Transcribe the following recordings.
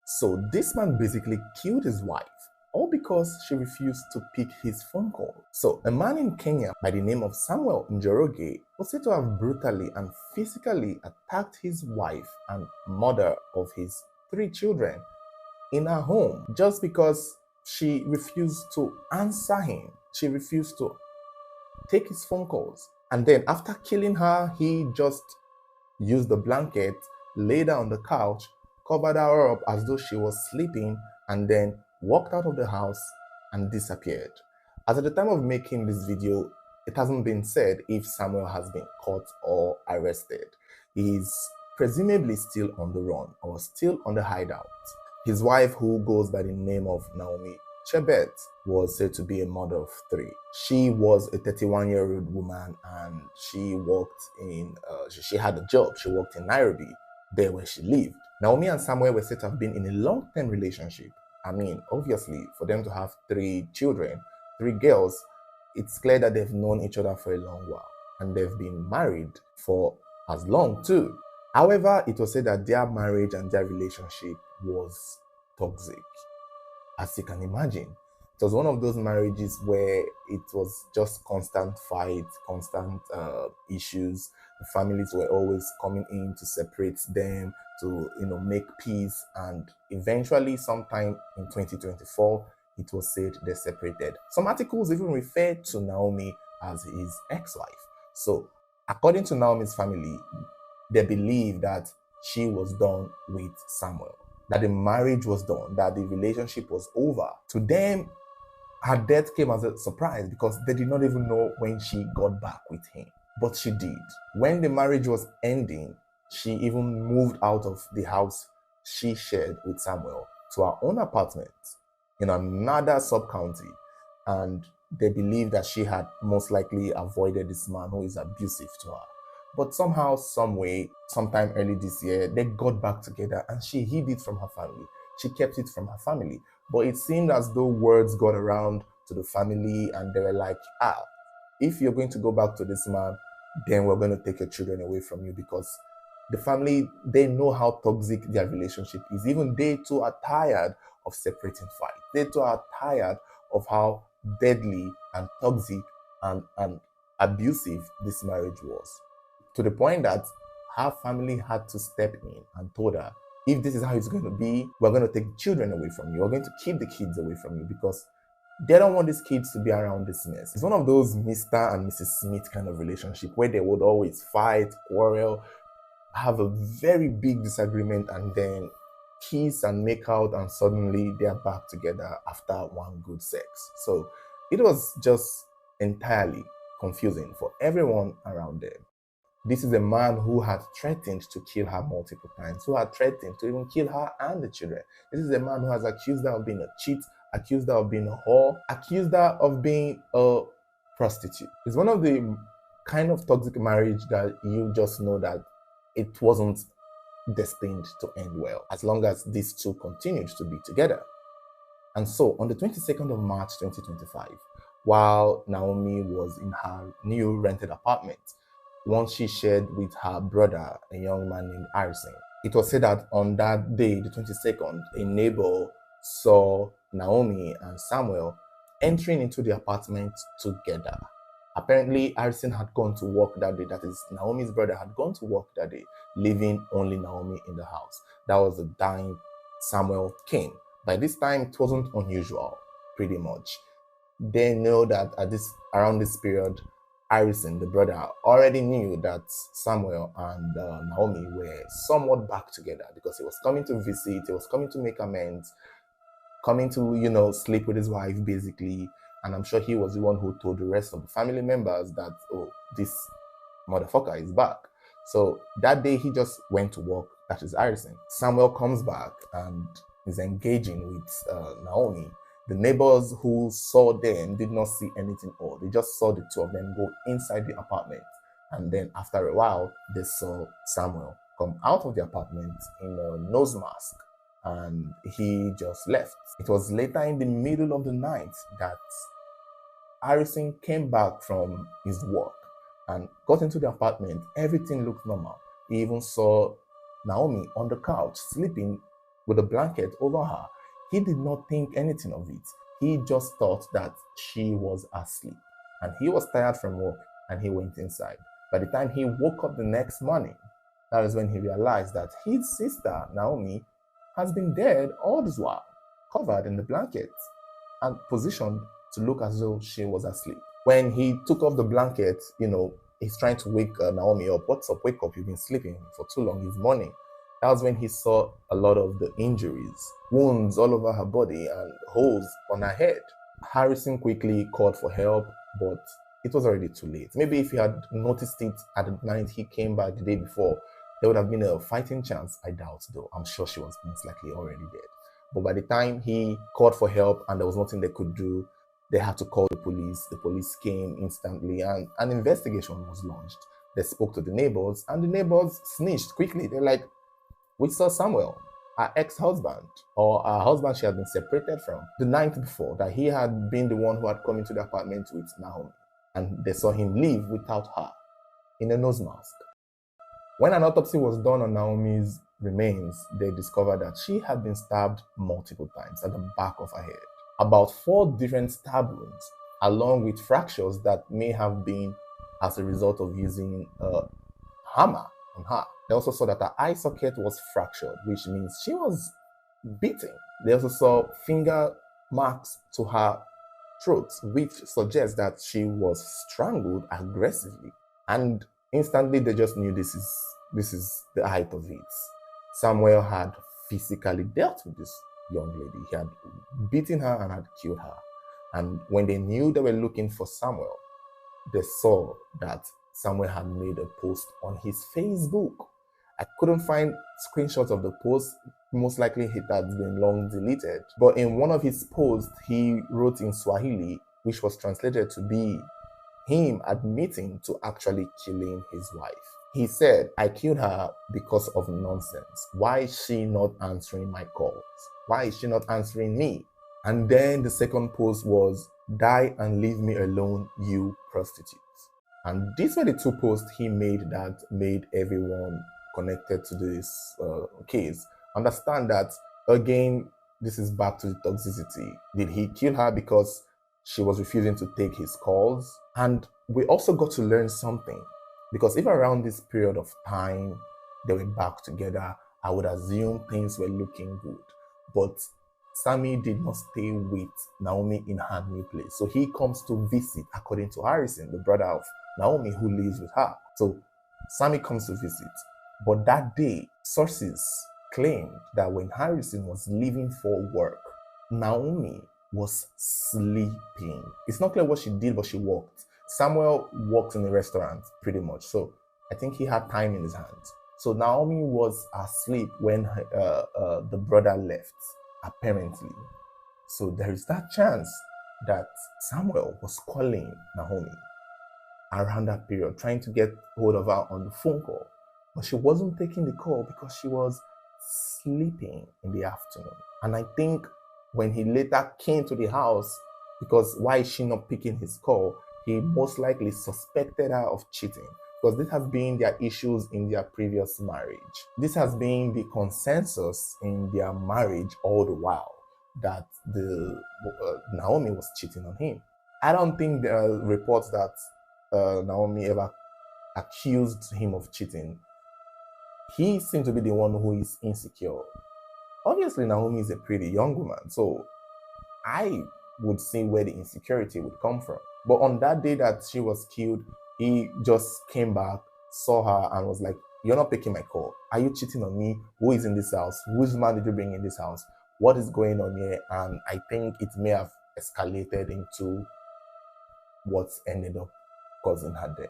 So this man basically killed his wife, all because she refused to pick his phone call. So a man in Kenya by the name of Samuel Njoroge was said to have brutally and physically attacked his wife and mother of his 3 children in her home just because she refused to answer him. She refused to take his phone calls. And then after killing her, he just used the blanket, laid her on the couch, covered her up as though she was sleeping, and then walked out of the house and disappeared. As at the time of making this video, it hasn't been said if Samuel has been caught or arrested. He is presumably still on the run or still on the hideout. His wife, who goes by the name of Naomi Chebet, was said to be a mother of 3. She was a 31-year-old woman, and she worked in, she had a job. She worked in Nairobi, there where she lived. Naomi and Samuel were said to have been in a long-term relationship. I mean, obviously, for them to have 3 children, 3 girls, it's clear that they've known each other for a long while, and they've been married for as long too. However, it was said that their marriage and their relationship was toxic. As you can imagine, it was one of those marriages where it was just constant fights, constant issues. The families were always coming in to separate them, to make peace, and eventually, sometime in 2024, it was said they separated. Some articles even refer to Naomi as his ex-wife. So, according to Naomi's family, they believe that she was done with Samuel, that the marriage was done, that the relationship was over. To them, her death came as a surprise because they did not even know when she got back with him. But she did. When the marriage was ending, she even moved out of the house she shared with Samuel to her own apartment in another sub-county. And they believe that she had most likely avoided this man who is abusive to her. But somehow, some way, sometime early this year, they got back together and she hid it from her family. She kept it from her family. But it seemed as though words got around to the family and they were like, if you're going to go back to this man, then we're going to take your children away from you, because the family, they know how toxic their relationship is. Even they too are tired of separating fights. They too are tired of how deadly and toxic and abusive this marriage was. To the point that her family had to step in and told her, if this is how it's going to be, we're going to take children away from you. We're going to keep the kids away from you, because they don't want these kids to be around this mess. It's one of those Mr. and Mrs. Smith kind of relationship where they would always fight, quarrel, have a very big disagreement, and then kiss and make out, and suddenly they are back together after one good sex. So it was just entirely confusing for everyone around them. This is a man who had threatened to kill her multiple times, who had threatened to even kill her and the children. This is a man who has accused her of being a cheat, accused her of being a whore, accused her of being a prostitute. It's one of the kind of toxic marriage that you just know that it wasn't destined to end well, as long as these two continued to be together. And so on the 22nd of March 2025, while Naomi was in her new rented apartment, one she shared with her brother, a young man named Harrison, it was said that on that day, the 22nd, a neighbor saw Naomi and Samuel entering into the apartment together. Apparently, Harrison had gone to work that day. That is, Naomi's brother had gone to work that day, leaving only Naomi in the house. That was the time Samuel came. By this time, it wasn't unusual, pretty much. They know that around this period, Harrison, the brother, already knew that Samuel and Naomi were somewhat back together, because he was coming to visit, he was coming to make amends, coming to, sleep with his wife, basically. And I'm sure he was the one who told the rest of the family members that, oh, this motherfucker is back. So that day he just went to work, that is Harrison. Samuel comes back and is engaging with Naomi. The neighbors who saw them did not see anything odd. They just saw the two of them go inside the apartment. And then after a while, they saw Samuel come out of the apartment in a nose mask, and he just left. It was later in the middle of the night that Harrison came back from his work and got into the apartment. Everything looked normal. He even saw Naomi on the couch, sleeping with a blanket over her. He did not think anything of it. He just thought that she was asleep. And he was tired from work and he went inside. By the time he woke up the next morning, that is when he realized that his sister, Naomi, has been dead all this while, covered in the blanket and positioned to look as though she was asleep. When he took off the blanket, he's trying to wake Naomi up. What's up? Wake up. You've been sleeping for too long. It's morning. That was when he saw a lot of the injuries, wounds all over her body and holes on her head. Harrison quickly called for help, but it was already too late. Maybe if he had noticed it at the night he came back the day before, there would have been a fighting chance. I doubt, though. I'm sure she was most likely already dead. But by the time he called for help and there was nothing they could do, they had to call the police. The police came instantly and an investigation was launched. They spoke to the neighbors and the neighbors snitched quickly. They're like, we saw Samuel, her ex-husband, or her husband she had been separated from, the night before, that he had been the one who had come into the apartment with Naomi. And they saw him leave without her, in a nose mask. When an autopsy was done on Naomi's remains, they discovered that she had been stabbed multiple times at the back of her head. About 4 different stab wounds, along with fractures that may have been as a result of using a hammer on her. They also saw that her eye socket was fractured, which means she was beaten. They also saw finger marks to her throat, which suggests that she was strangled aggressively. And instantly they just knew this is the height of it. Samuel had physically dealt with this young lady. He had beaten her and had killed her. And when they knew they were looking for Samuel, they saw that Samuel had made a post on his Facebook. I couldn't find screenshots of the post. Most likely it had been long deleted. But in one of his posts, he wrote in Swahili, which was translated to be him admitting to actually killing his wife. He said, I killed her because of nonsense. Why is she not answering my calls? Why is she not answering me? And then the second post was, die and leave me alone, you prostitutes. And these were the 2 posts he made that made everyone connected to this case understand that, again, this is back to the toxicity. Did he kill her because she was refusing to take his calls? And we also got to learn something, because if around this period of time they were back together, I would assume things were looking good. But Sammy did not stay with Naomi in her new place. So he comes to visit, according to Harrison, the brother of Naomi who lives with her. So Sammy comes to visit. But that day, sources claimed that when Harrison was leaving for work, Naomi was sleeping. It's not clear what she did, but she walked. Samuel worked in a restaurant, pretty much. So I think he had time in his hands. So Naomi was asleep when the brother left, apparently. So there is that chance that Samuel was calling Naomi around that period, trying to get hold of her on the phone call. But she wasn't taking the call because she was sleeping in the afternoon. And I think when he later came to the house, because why is she not picking his call, he most likely suspected her of cheating, because this has been their issues in their previous marriage. This has been the consensus in their marriage all the while, that Naomi was cheating on him. I don't think there are reports that Naomi ever accused him of cheating. He seemed to be the one who is insecure. Obviously, Naomi is a pretty young woman, so I would see where the insecurity would come from. But on that day that she was killed, he just came back, saw her, and was like, you're not picking my call. Are you cheating on me? Who is in this house? Which man did you bring in this house? What is going on here? And I think it may have escalated into what ended up causing her death.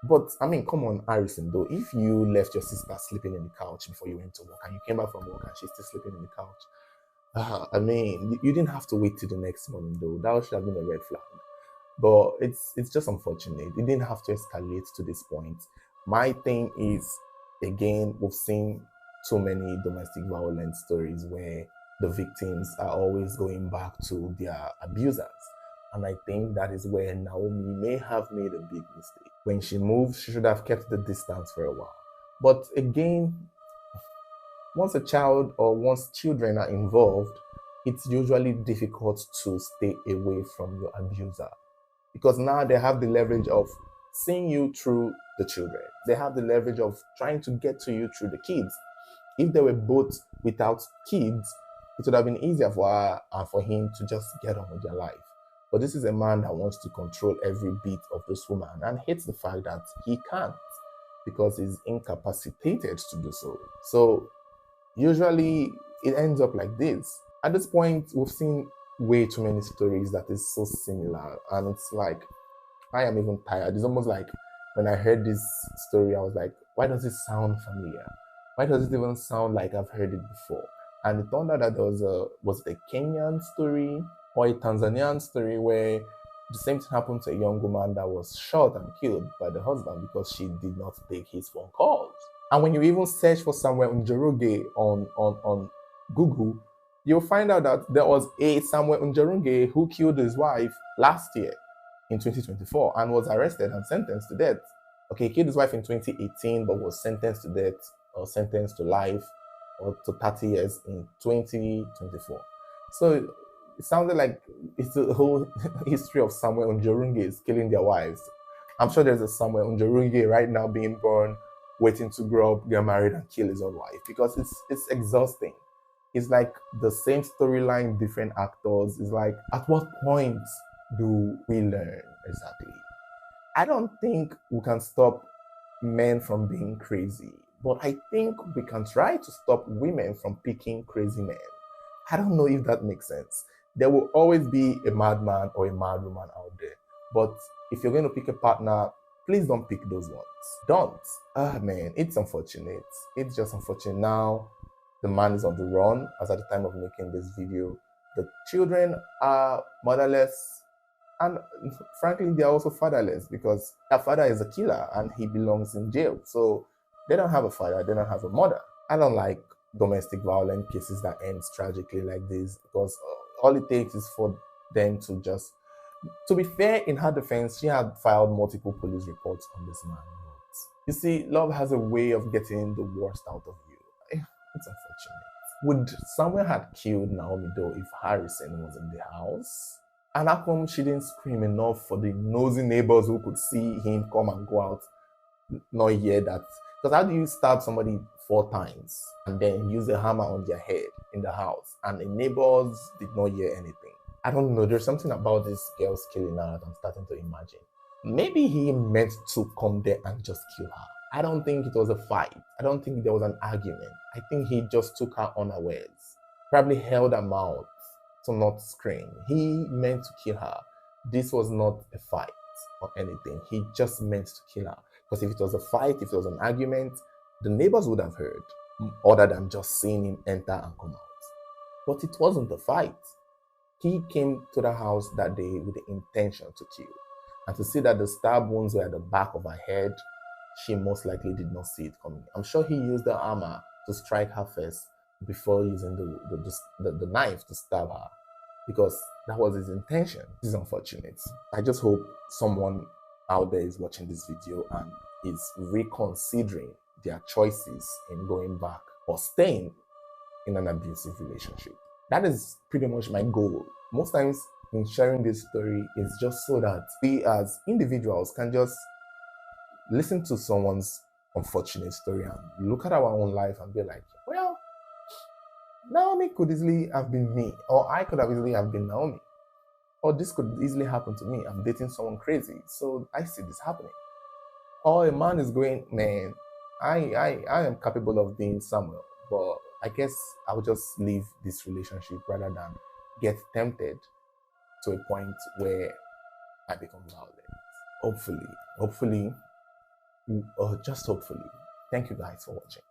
But I mean, come on, Harrison, though, if you left your sister sleeping in the couch before you went to work and you came back from work and she's still sleeping in the couch, I mean, you didn't have to wait till the next morning, though. That should have been a red flag. But it's just unfortunate. It didn't have to escalate to this point. My thing is, again, we've seen too many domestic violence stories where the victims are always going back to their abusers. And I think that is where Naomi may have made a big mistake. When she moved, she should have kept the distance for a while. But again, Once a child or once children are involved, it's usually difficult to stay away from your abuser because now they have the leverage of seeing you through the children. They have the leverage of trying to get to you through the kids. If they were both without kids, it would have been easier for her and for him to just get on with their life. But this is a man that wants to control every bit of this woman and hates the fact that he can't because he's incapacitated to do so. So usually it ends up like this. At this point, we've seen way too many stories that is so similar, and it's like I am even tired. It's almost like when I heard this story, I was like, why does it sound familiar? Why does it even sound like I've heard it before? And it turned out that there was it a Kenyan story or a Tanzanian story where the same thing happened to a young woman that was shot and killed by the husband because she did not take his phone calls. And when you even search for Samuel Njoroge on Google, you'll find out that there was a Samuel Njoroge who killed his wife last year in 2024 and was arrested and sentenced to death. Okay, he killed his wife in 2018 but was sentenced to death or sentenced to life or to 30 years in 2024. So it sounded like it's the whole history of Samuel Njoroge killing their wives. I'm sure there's a Samuel Njoroge right now being born, waiting to grow up, get married, and kill his own wife because it's exhausting. It's like the same storyline, different actors. It's like, at what point do we learn exactly? I don't think we can stop men from being crazy, but I think we can try to stop women from picking crazy men. I don't know if that makes sense. There will always be a madman or a mad woman out there, but if you're going to pick a partner, please don't pick those ones. Don't. Man, it's unfortunate. It's just unfortunate. Now, the man is on the run as at the time of making this video. The children are motherless, and frankly, they are also fatherless because their father is a killer and he belongs in jail. So they don't have a father, they don't have a mother. I don't like domestic violence cases that ends tragically like this because all it takes is for them to just... To be fair, in her defense, she had filed multiple police reports on this man. You see, love has a way of getting the worst out of you. It's unfortunate. Would Samuel had killed Naomi though if Harrison was in the house? And how come she didn't scream enough for the nosy neighbors who could see him come and go out, not hear that? Because how do you stab somebody 4 times and then use a hammer on their head in the house and the neighbors did not hear anything? I don't know. There's something about this girl's killing now that I'm starting to imagine. Maybe he meant to come there and just kill her. I don't think it was a fight. I don't think there was an argument. I think he just took her unawares. Probably held her mouth to not scream. He meant to kill her. This was not a fight or anything. He just meant to kill her. Because if it was a fight, if it was an argument, the neighbors would have heard, other than just seeing him enter and come out. But it wasn't a fight. He came to the house that day with the intention to kill. And to see that the stab wounds were at the back of her head, she most likely did not see it coming. I'm sure he used the hammer to strike her first before using the knife to stab her, because that was his intention. This is unfortunate. I just hope someone out there is watching this video and is reconsidering their choices in going back or staying in an abusive relationship. That is pretty much my goal. Most times in sharing this story is just so that we as individuals can just listen to someone's unfortunate story and look at our own life and be like, well, Naomi could easily have been me, or I could have easily have been Naomi, or this could easily happen to me. I'm dating someone crazy, so I see this happening. Or a man is going, man, I am capable of being Samuel, but I guess I'll just leave this relationship rather than get tempted to a point where I become violent. Hopefully, just hopefully. Thank you guys for watching.